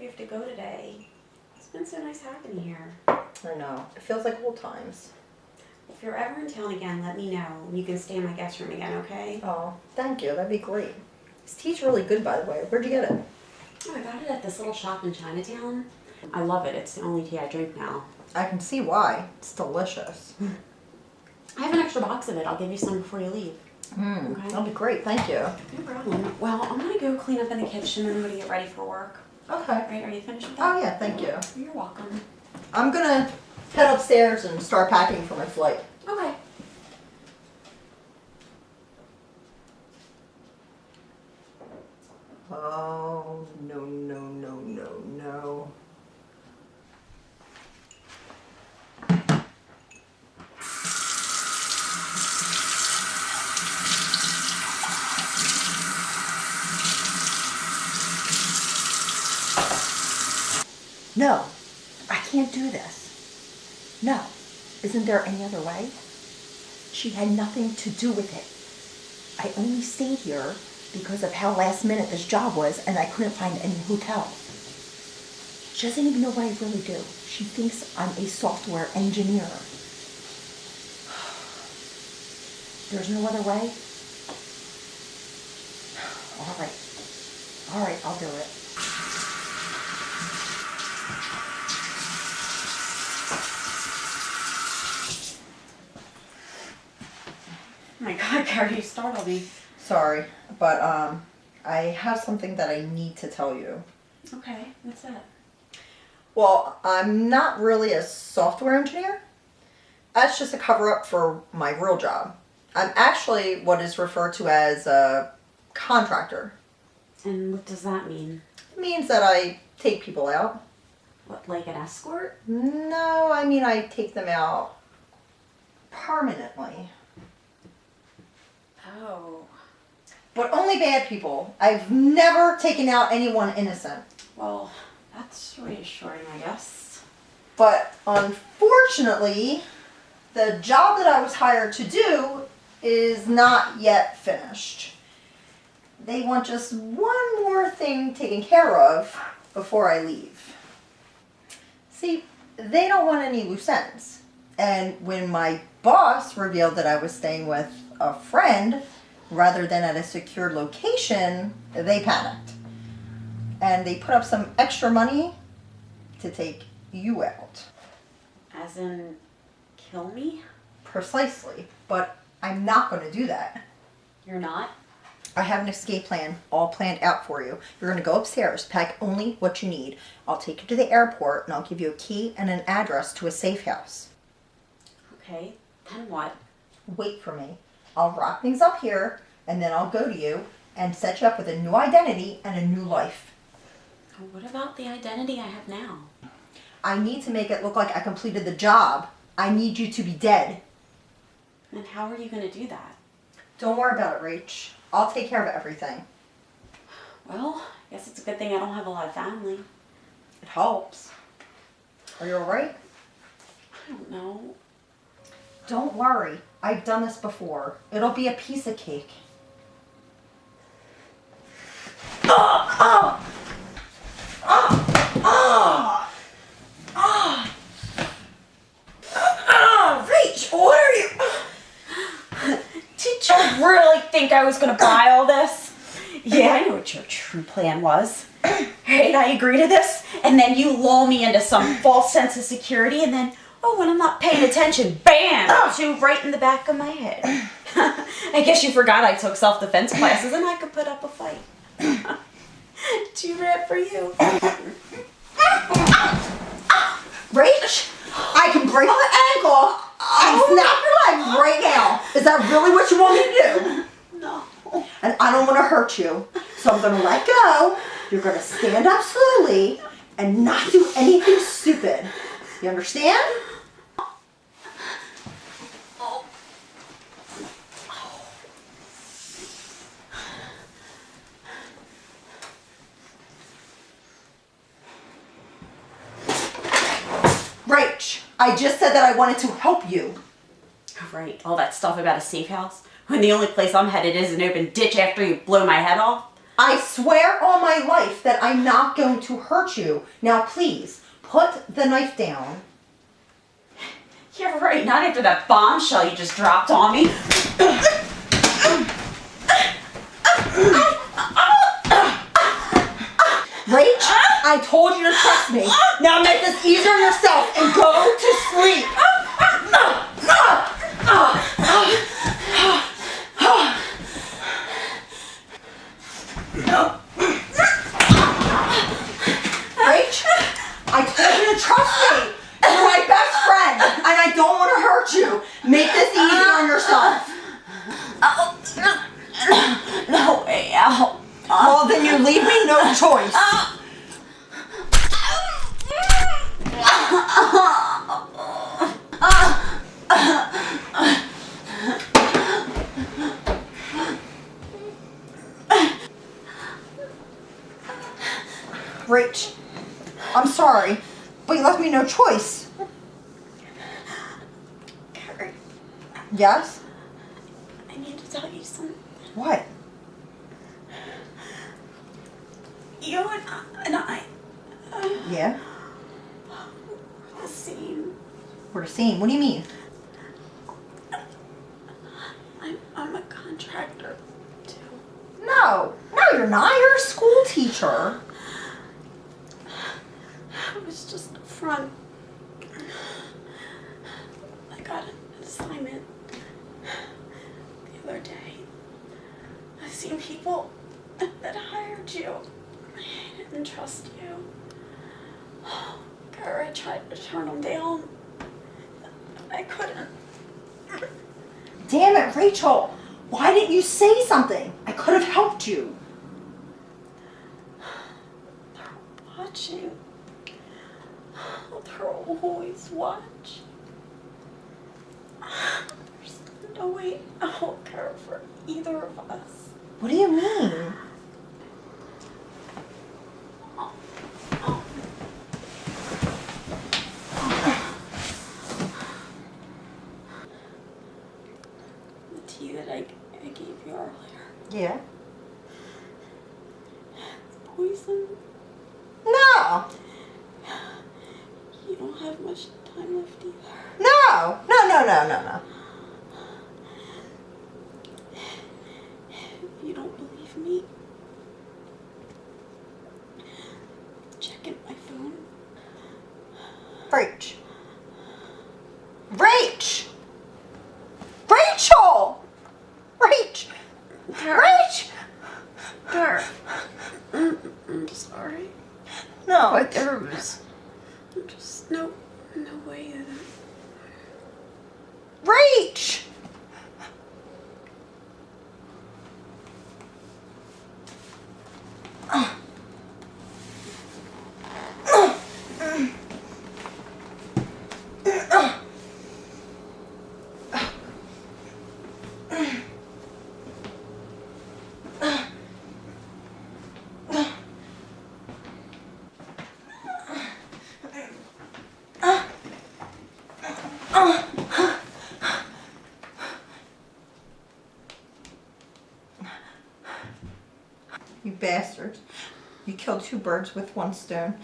you have to go today. It's been so nice having you here. I know. It feels like old times. If you're ever in town again, let me know. You can stay in my guest room again, okay? Oh, thank you. That'd be great. This tea's really good, by the way. Where'd you get it? Oh, I got it at this little shop in Chinatown. I love it. It's the only tea I drink now. I can see why. It's delicious. I have an extra box of it. I'll give you some before you leave. Okay. That'll be great. Thank you. No problem. Well, I'm going to go clean up in the kitchen and I'm going to get ready for work. Okay. Right, are you finished with that? Oh, yeah. Thank you. You're welcome. I'm going to head upstairs and start packing for my flight. Okay. Oh, no, no, no, no, no. No, I can't do this. No. Isn't there any other way? She had nothing to do with it. I only stayed here because of how last minute this job was and I couldn't find any hotel. She doesn't even know what I really do. She thinks I'm a software engineer. There's no other way? All right, I'll do it. Oh my God, Keri, you startled me. Sorry, but I have something that I need to tell you. Okay, what's that? Well, I'm not really a software engineer. That's just a cover-up for my real job. I'm actually what is referred to as a contractor. And what does that mean? It means that I take people out. What, like an escort? No, I mean I take them out permanently. Oh. But only bad people. I've never taken out anyone innocent. Well, that's reassuring, I guess. But unfortunately, the job that I was hired to do is not yet finished. They want just one more thing taken care of before I leave. See, they don't want any loose ends. And when my boss revealed that I was staying with a friend rather than at a secured location, they panicked. And they put up some extra money to take you out. As in, kill me? Precisely. But I'm not going to do that. You're not? I have an escape plan all planned out for you. You're going to go upstairs, pack only what you need. I'll take you to the airport and I'll give you a key and an address to a safe house. Okay, then what? Wait for me. I'll wrap things up here and then I'll go to you and set you up with a new identity and a new life. What about the identity I have now? I need to make it look like I completed the job. I need you to be dead. And how are you going to do that? Don't worry about it, Rach. I'll take care of everything. Well, I guess it's a good thing I don't have a lot of family. It helps. Are you alright? I don't know. Don't worry. I've done this before. It'll be a piece of cake. Rach, what are you? Did you really think I was going to buy all this? Yeah, I know what your true plan was. Right, I agree to this, and then you lull me into some false sense of security, and then, oh, when I'm not paying attention, bam, shoot right in the back of my head. I guess you forgot I took self-defense classes and I could put up a fight. Too bad for you. Rach, I can break my ankle and snap your leg right now. Is that really what you want me to do? No. And I don't want to hurt you, so I'm going to let go. You're going to stand up slowly and not do anything stupid. You understand? Rach, I just said that I wanted to help you. Right, all that stuff about a safe house, when the only place I'm headed is an open ditch after you blow my head off. I swear on my life that I'm not going to hurt you. Now please, put the knife down. You're right, not after that bombshell you just dropped on me. Rach, I told you to trust me. Now make this easier on yourself and go to sleep. Rach, I told you to trust me. You're my best friend, and I don't want to hurt you. Make this easier on yourself. No way out. Well, then you leave me no choice. Rach, I'm sorry, but you left me no choice. Keri, Yes? I need to tell you something. What? You and I Yeah? the same. We're the same. What do you mean? I'm a contractor too. No, you're not. You're a school teacher. It was just a front. I got an assignment the other day. I've seen people that hired you. I didn't trust you. Keri, I tried to turn them down. I couldn't. Damn it, Rachel. Why didn't you say something? I could have helped you. They're watching. They're always watch. There's no way out, Keri, for either of us. What do you mean? The tea that I gave you earlier. Yeah? Poison. No. You don't have much time left either. No. If you don't believe me, check in my phone. Rach. Rachel! Rach! Keri. I'm sorry. No. But there was just no way that. Rach! You bastards. You killed two birds with one stone.